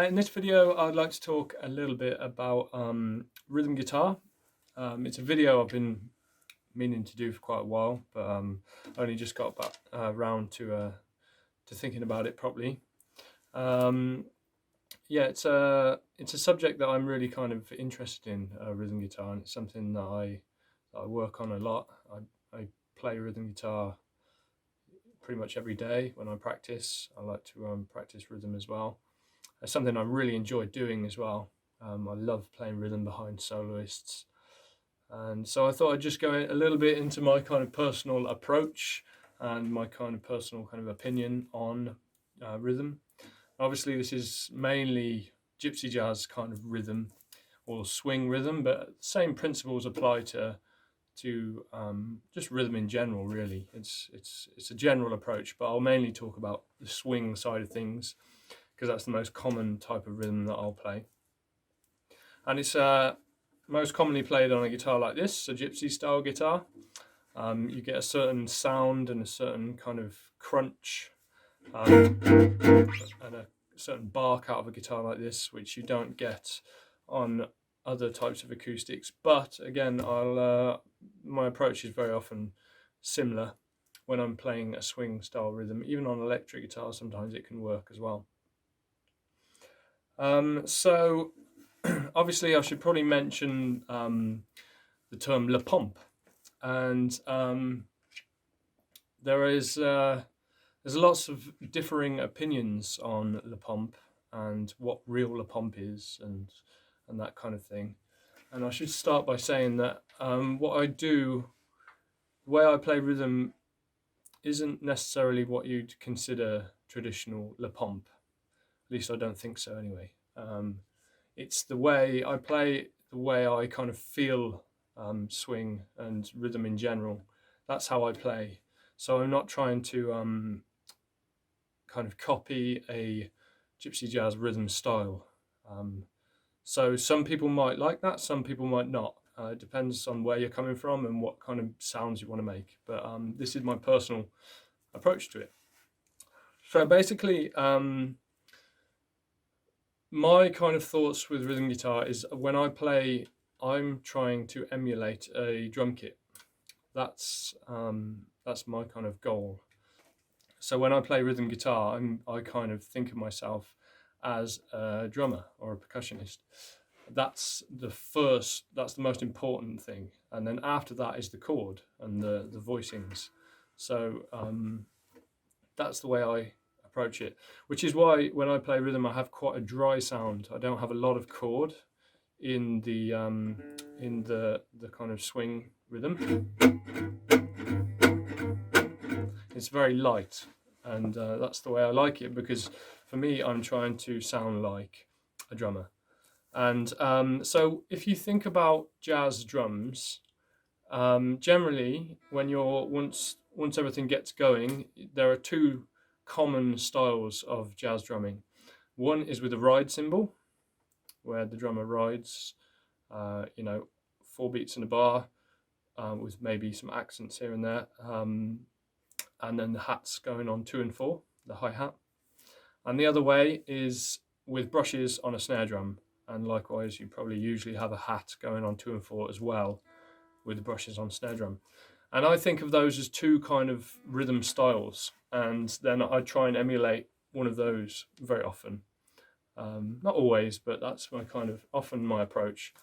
In this video, I'd like to talk a little bit about rhythm guitar. It's a video I've been meaning to do for quite a while, but only just got back around to thinking about it properly. Yeah, it's a subject that I'm really kind of interested in, rhythm guitar, and it's something that I work on a lot. I play rhythm guitar pretty much every day when I practice. I like to practice rhythm as well. It's something I really enjoy doing as well. I love playing rhythm behind soloists. And so I thought I'd just go a little bit into my kind of personal approach and my kind of personal kind of opinion on rhythm. Obviously, this is mainly gypsy jazz kind of rhythm or swing rhythm, but same principles apply to just rhythm in general. Really, it's a general approach, but I'll mainly talk about the swing side of things because that's the most common type of rhythm that I'll play. And it's most commonly played on a guitar like this, a gypsy style guitar. You get a certain sound and a certain kind of crunch and a certain bark out of a guitar like this, which you don't get on other types of acoustics. But again, my approach is very often similar when I'm playing a swing style rhythm. Even on electric guitar, sometimes it can work as well. So obviously I should probably mention the term Le Pomp, and there's lots of differing opinions on Le Pomp and what real Le Pomp is and that kind of thing. And I should start by saying that what I do, the way I play rhythm, isn't necessarily what you'd consider traditional Le Pomp. At least I don't think so anyway. It's the way I play, the way I kind of feel swing and rhythm in general. That's how I play. So I'm not trying to kind of copy a gypsy jazz rhythm style. So some people might like that, some people might not. It depends on where you're coming from and what kind of sounds you want to make. But this is my personal approach to it. So basically, my kind of thoughts with rhythm guitar is when I play, I'm trying to emulate a drum kit. That's my kind of goal. So when I play rhythm guitar, I kind of think of myself as a drummer or a percussionist. That's the most important thing, and then after that is the chord and the voicings. So that's the way I approach it, which is why when I play rhythm I have quite a dry sound. I don't have a lot of chord in the kind of swing rhythm. It's very light, and that's the way I like it, because for me I'm trying to sound like a drummer. And so if you think about jazz drums, generally when once everything gets going, there are two common styles of jazz drumming. One is with a ride cymbal, where the drummer rides, 4 beats in a bar, with maybe some accents here and there, and then the hats going on 2 and 4, the hi-hat. And the other way is with brushes on a snare drum, and likewise you probably usually have a hat going on 2 and 4 as well, with the brushes on snare drum. And I think of those as two kind of rhythm styles, and then I try and emulate one of those very often. Not always, but that's often my approach.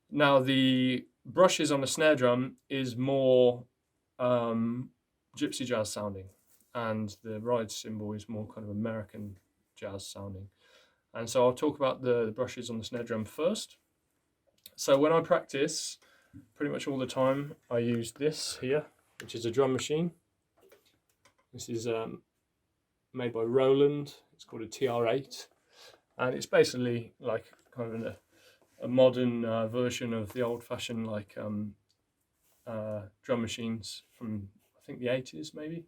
Now the brushes on the snare drum is more gypsy jazz sounding, and the ride cymbal is more kind of American jazz sounding. And so I'll talk about the brushes on the snare drum first. So when I practice, pretty much all the time, I use this here, which is a drum machine. This is made by Roland. It's called a TR8, and it's basically like kind of a modern version of the old-fashioned drum machines from, I think, the 80s maybe.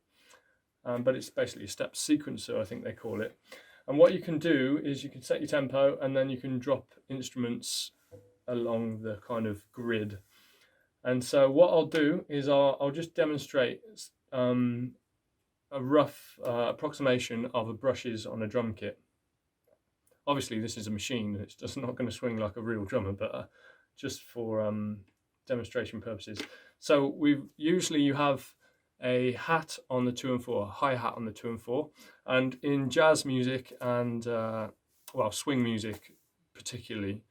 But it's basically a step sequencer, I think they call it. And what you can do is you can set your tempo, and then you can drop instruments along the kind of grid. And so what I'll do is I'll just demonstrate a rough approximation of the brushes on a drum kit. Obviously this is a machine, it's just not going to swing like a real drummer, but just for demonstration purposes. So usually you have a hat on the 2 and 4, a hi-hat on the 2 and 4, and in jazz music and well, swing music particularly,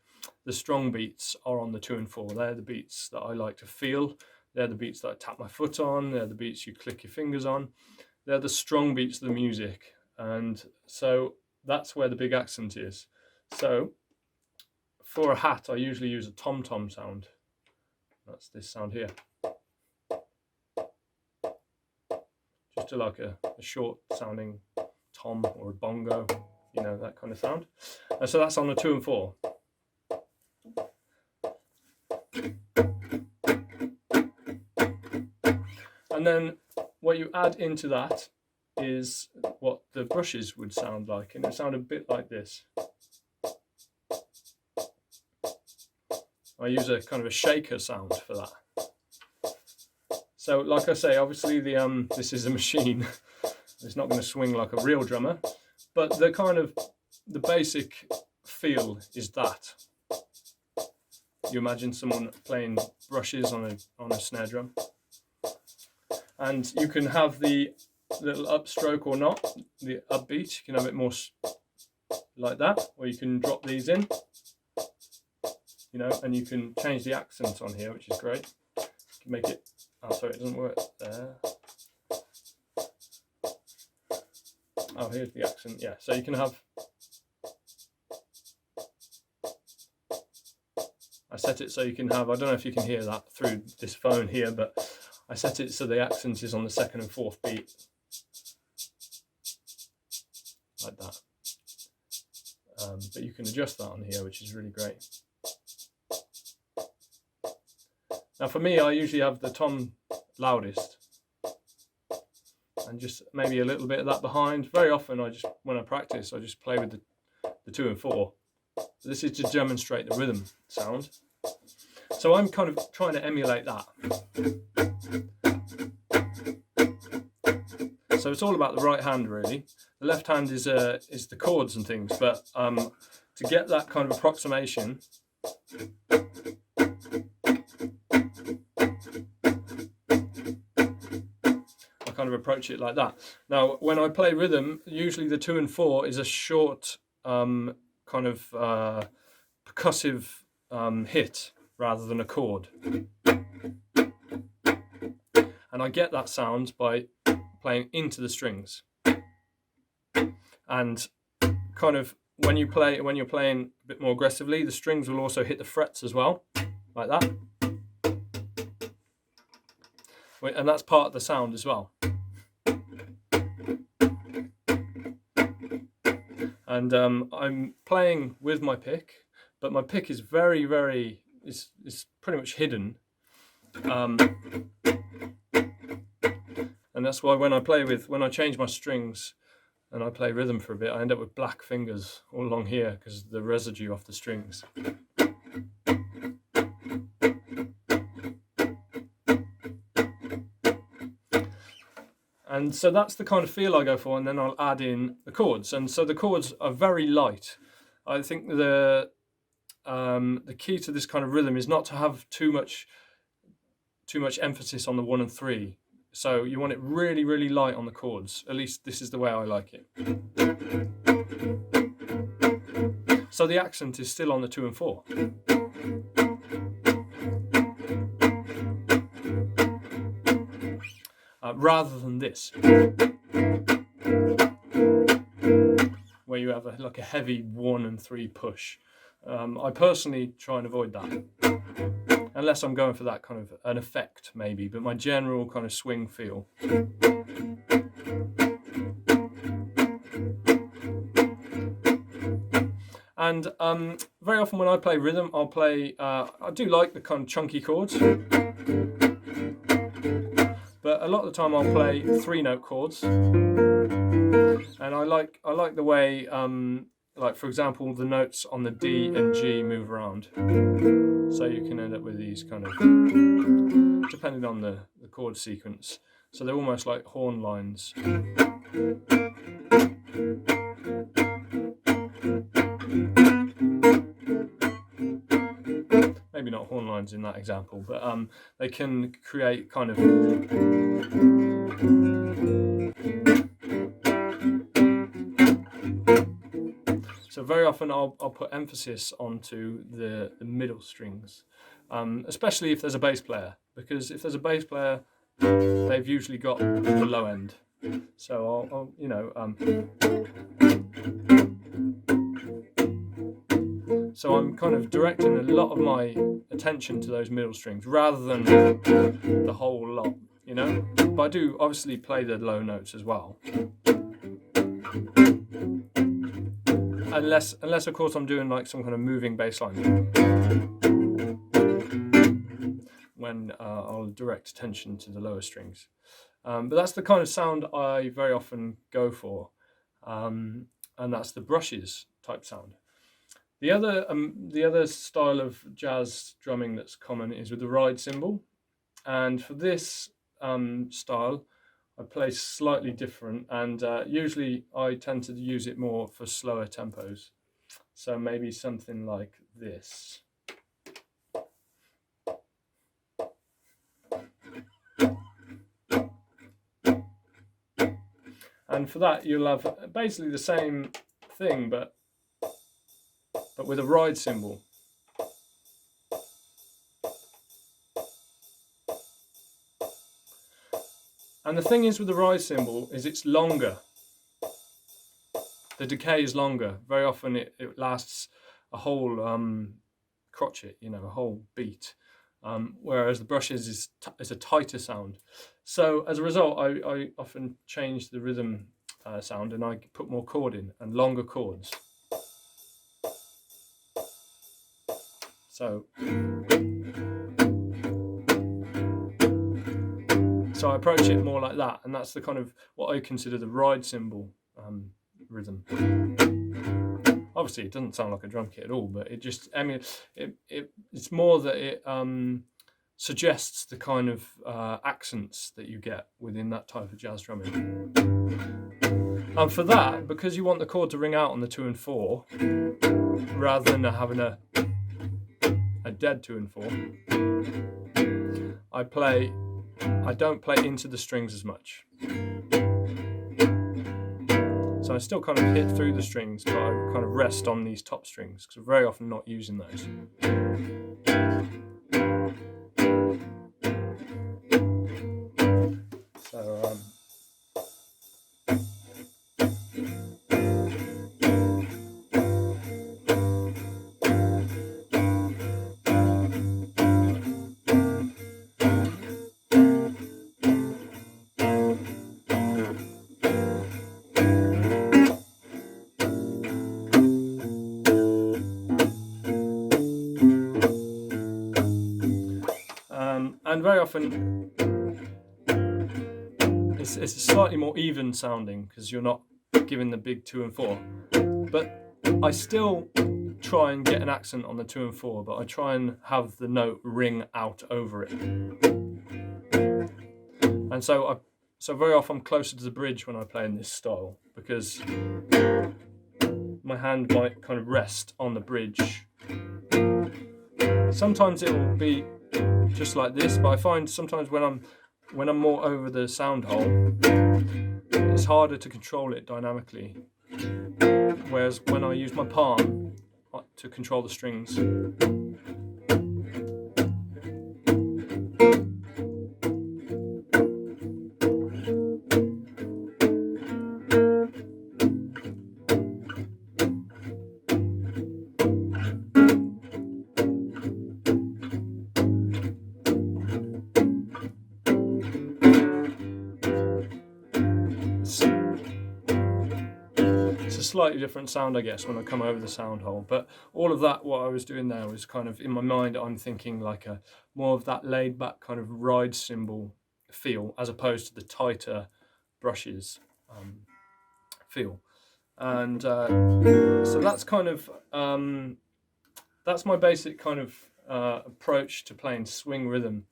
the strong beats are on the 2 and 4. They're the beats that I like to feel. They're the beats that I tap my foot on. They're the beats you click your fingers on. They're the strong beats of the music, and so that's where the big accent is. So for a hat, I usually use a tom-tom sound. That's this sound here. Just to like a short sounding tom or a bongo, you know, that kind of sound. And so that's on the 2 and 4. And then what you add into that is what the brushes would sound like, and it sound a bit like this. I use a kind of a shaker sound for that. So like I say, obviously this is a machine. It's not going to swing like a real drummer, but the basic feel is that. You imagine someone playing brushes on a snare drum, and you can have the little upstroke or not, the upbeat. You can have it more like that, or you can drop these in, you know, and you can change the accent on here, which is great. You can make it, oh sorry, it doesn't work there. Oh, here's the accent, yeah. So you can have, I set it so you can have, I don't know if you can hear that through this phone here, but I set it so the accent is on the 2nd and 4th beat. Like that. But you can adjust that on here, which is really great. Now for me, I usually have the tom loudest, and just maybe a little bit of that behind. Very often when I practice, I just play with the 2 and 4. This is to demonstrate the rhythm sound. So I'm kind of trying to emulate that. So it's all about the right hand really. The left hand is the chords and things, but to get that kind of approximation, I kind of approach it like that. Now when I play rhythm, usually the 2 and 4 is a short kind of percussive hit rather than a chord. And I get that sound by playing into the strings. And kind of when you're playing a bit more aggressively, the strings will also hit the frets as well, like that. And that's part of the sound as well. And I'm playing with my pick, but my pick is very, very, it's pretty much hidden. And that's why when I change my strings and I play rhythm for a bit, I end up with black fingers all along here because of the residue off the strings. And so that's the kind of feel I go for, and then I'll add in the chords. And so the chords are very light. I think the key to this kind of rhythm is not to have too much emphasis on the 1 and 3. So you want it really, really light on the chords. At least this is the way I like it. So the accent is still on the 2 and 4. Rather than this, where you have like a heavy 1 and 3 push. I personally try and avoid that, unless I'm going for that kind of an effect maybe, but my general kind of swing feel. And very often when I play rhythm, I'll play, I do like the kind of chunky chords, but a lot of the time I'll play 3-note chords, and I like the way, like for example, the notes on the D and G move around, so you can end up with these kind of, depending on the chord sequence, so they're almost like horn lines. horn lines in that example, but they can create kind of so very often I'll put emphasis onto the middle strings, especially if there's a bass player, because if there's a bass player, they've usually got the low end. So I'll so I'm kind of directing a lot of my attention to those middle strings rather than the whole lot, you know. But I do obviously play the low notes as well. Unless of course I'm doing like some kind of moving bass line, when I'll direct attention to the lower strings. But that's the kind of sound I very often go for, and that's the brushes type sound. The other style of jazz drumming that's common is with the ride cymbal, and for this style I play slightly different, and usually I tend to use it more for slower tempos. So maybe something like this. And for that you'll have basically the same thing, but with a ride cymbal. And the thing is with the ride cymbal is it's longer. The decay is longer. Very often it lasts a whole crotchet, you know, a whole beat. Whereas the brushes is a tighter sound. So as a result, I often change the rhythm sound, and I put more chord in and longer chords. So I approach it more like that, and that's the kind of what I consider the ride cymbal rhythm. Obviously, it doesn't sound like a drum kit at all, but it just, I mean, it's more that it suggests the kind of accents that you get within that type of jazz drumming. And for that, because you want the chord to ring out on the 2 and 4, rather than having a dead 2 and 4, I don't play into the strings as much. So I still kind of hit through the strings, but I kind of rest on these top strings because I'm very often not using those. So and very often it's a slightly more even sounding because you're not giving the big 2 and 4. But I still try and get an accent on the 2 and 4, but I try and have the note ring out over it. And so very often I'm closer to the bridge when I play in this style, because my hand might kind of rest on the bridge. Sometimes it will be just like this, but I find sometimes when I'm more over the sound hole, it's harder to control it dynamically. Whereas when I use my palm to control the strings, slightly different sound, I guess, when I come over the sound hole. But all of that, what I was doing there was kind of in my mind, I'm thinking like a more of that laid back kind of ride cymbal feel, as opposed to the tighter brushes feel. And so that's kind of that's my basic kind of approach to playing swing rhythm.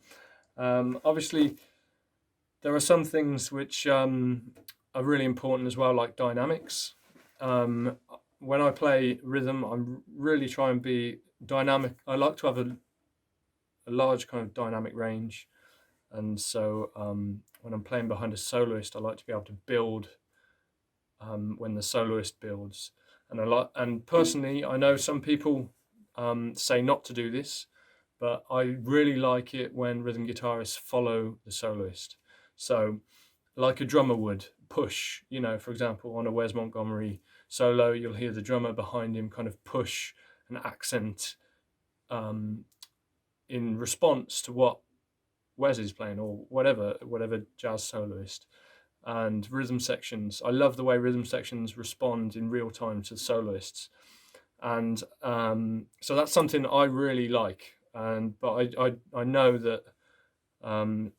Obviously there are some things which are really important as well, like dynamics. When I play rhythm, I really try and be dynamic. I like to have a large kind of dynamic range, and so when I'm playing behind a soloist, I like to be able to build when the soloist builds. And personally, I know some people say not to do this, but I really like it when rhythm guitarists follow the soloist. So, like a drummer would push, for example, on a Wes Montgomery solo, you'll hear the drummer behind him kind of push an accent in response to what Wes is playing, or whatever jazz soloist. And rhythm sections, I love the way rhythm sections respond in real time to the soloists, and so that's something I really like. But I know that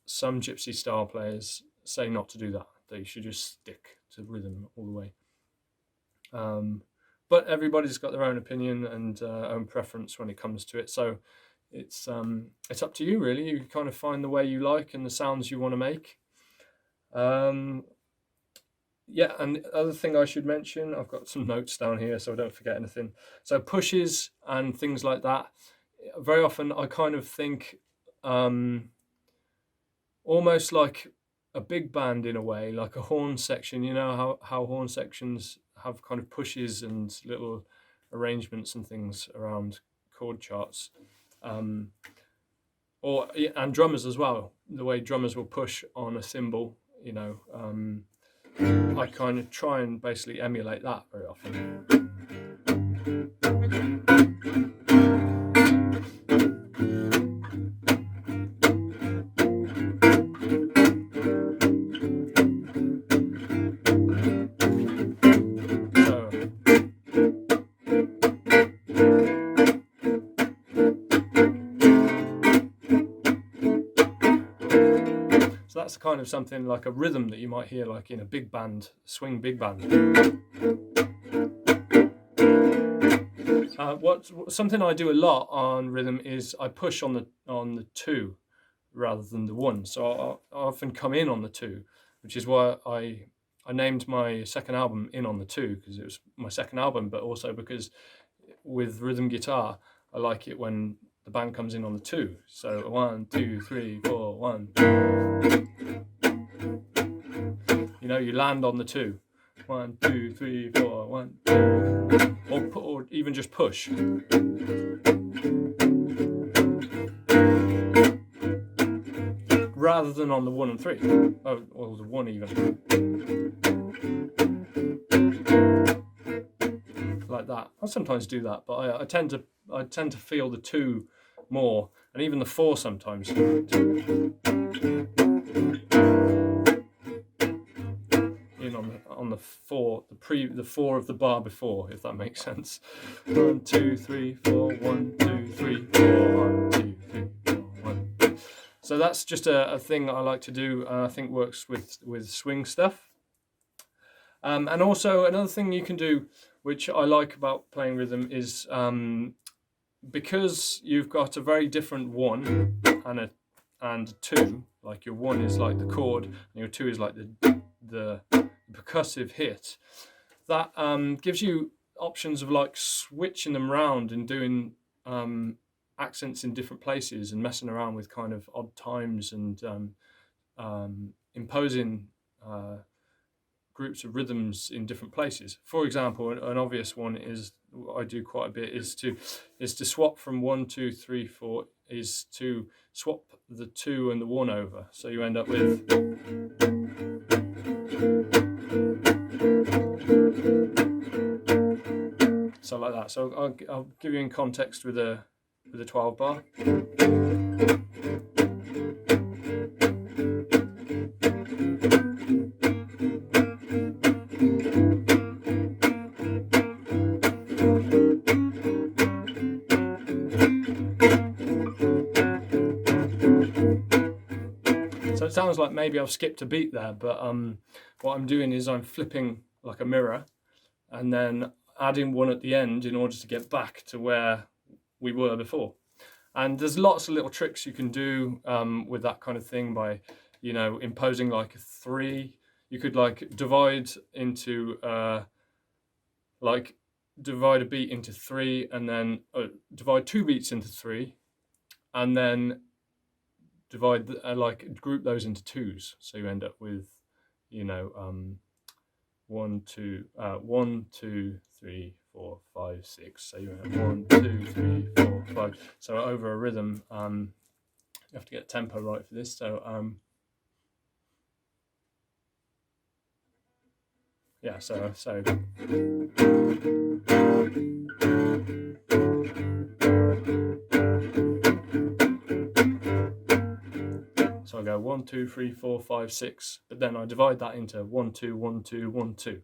some gypsy style players say not to do that. They should just stick to rhythm all the way. But everybody's got their own opinion and own preference when it comes to it. So it's up to you, really. You kind of find the way you like and the sounds you want to make. Yeah, and the other thing I should mention, I've got some notes down here so I don't forget anything. So pushes and things like that, very often I kind of think almost like a big band in a way, like a horn section. You know how horn sections have kind of pushes and little arrangements and things around chord charts. And drummers as well, the way drummers will push on a cymbal, I kind of try and basically emulate that very often. So that's kind of something like a rhythm that you might hear like in a big band, swing big band. Something I do a lot on rhythm is I push on the 2 rather than the 1. So I often come in on the 2, which is why I named my second album In on the 2, because it was my second album, but also because with rhythm guitar, I like it when the band comes in on the 2. So 1, 2, 3, 4, 1. You land on the 2. 1, 2, 3, 4, 1, 2. Or even just push. Rather than on the 1 and 3. Or the 1 even. Like that. I sometimes do that, but I tend to feel the 2 more, and even the 4 sometimes. On the 4, the 4 of the bar before, if that makes sense. 1, 2, 3, 4, 1, 2, 3, 4, 1, 2, 3, 4, 1. So that's just a thing I like to do, and I think works with swing stuff. And also another thing you can do, which I like about playing rhythm, is because you've got a very different 1 and a 2. Like your 1 is like the chord, and your 2 is like the percussive hit. That gives you options of like switching them around and doing accents in different places and messing around with kind of odd times and imposing groups of rhythms in different places. For example, an obvious one is what I do quite a bit is to swap from 1, 2, 3, 4 is to swap the 2 and the 1 over. So you end up with so like that. So I'll give you in context with a 12 bar. So it sounds like maybe I've skipped a beat there, but what I'm doing is I'm flipping like a mirror and then adding 1 at the end in order to get back to where we were before. And there's lots of little tricks you can do with that kind of thing by, imposing like a 3. You could like divide a beat into 3 and then divide 2 beats into 3 and then divide like group those into twos, so you end up with, you know, 1 2 1 2 3 4 5 6. So you have 1 2 3 4 5. So over a rhythm, you have to get tempo right for this. So yeah, so so I go 1 2 3 4 5 6, but then I divide that into 1 2 1 2 1 2.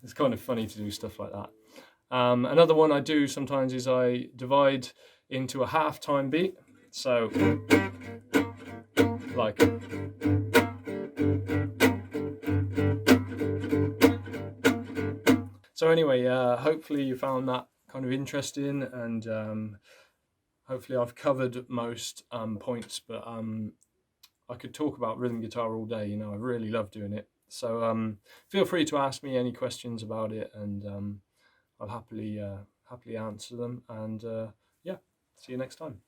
It's kind of funny to do stuff like that. Another one I do sometimes is I divide into a half time beat. So like, so anyway, hopefully you found that kind of interesting, and hopefully I've covered most points, but I could talk about rhythm guitar all day. You know, I really love doing it. So feel free to ask me any questions about it, and I'll happily answer them. And yeah, see you next time.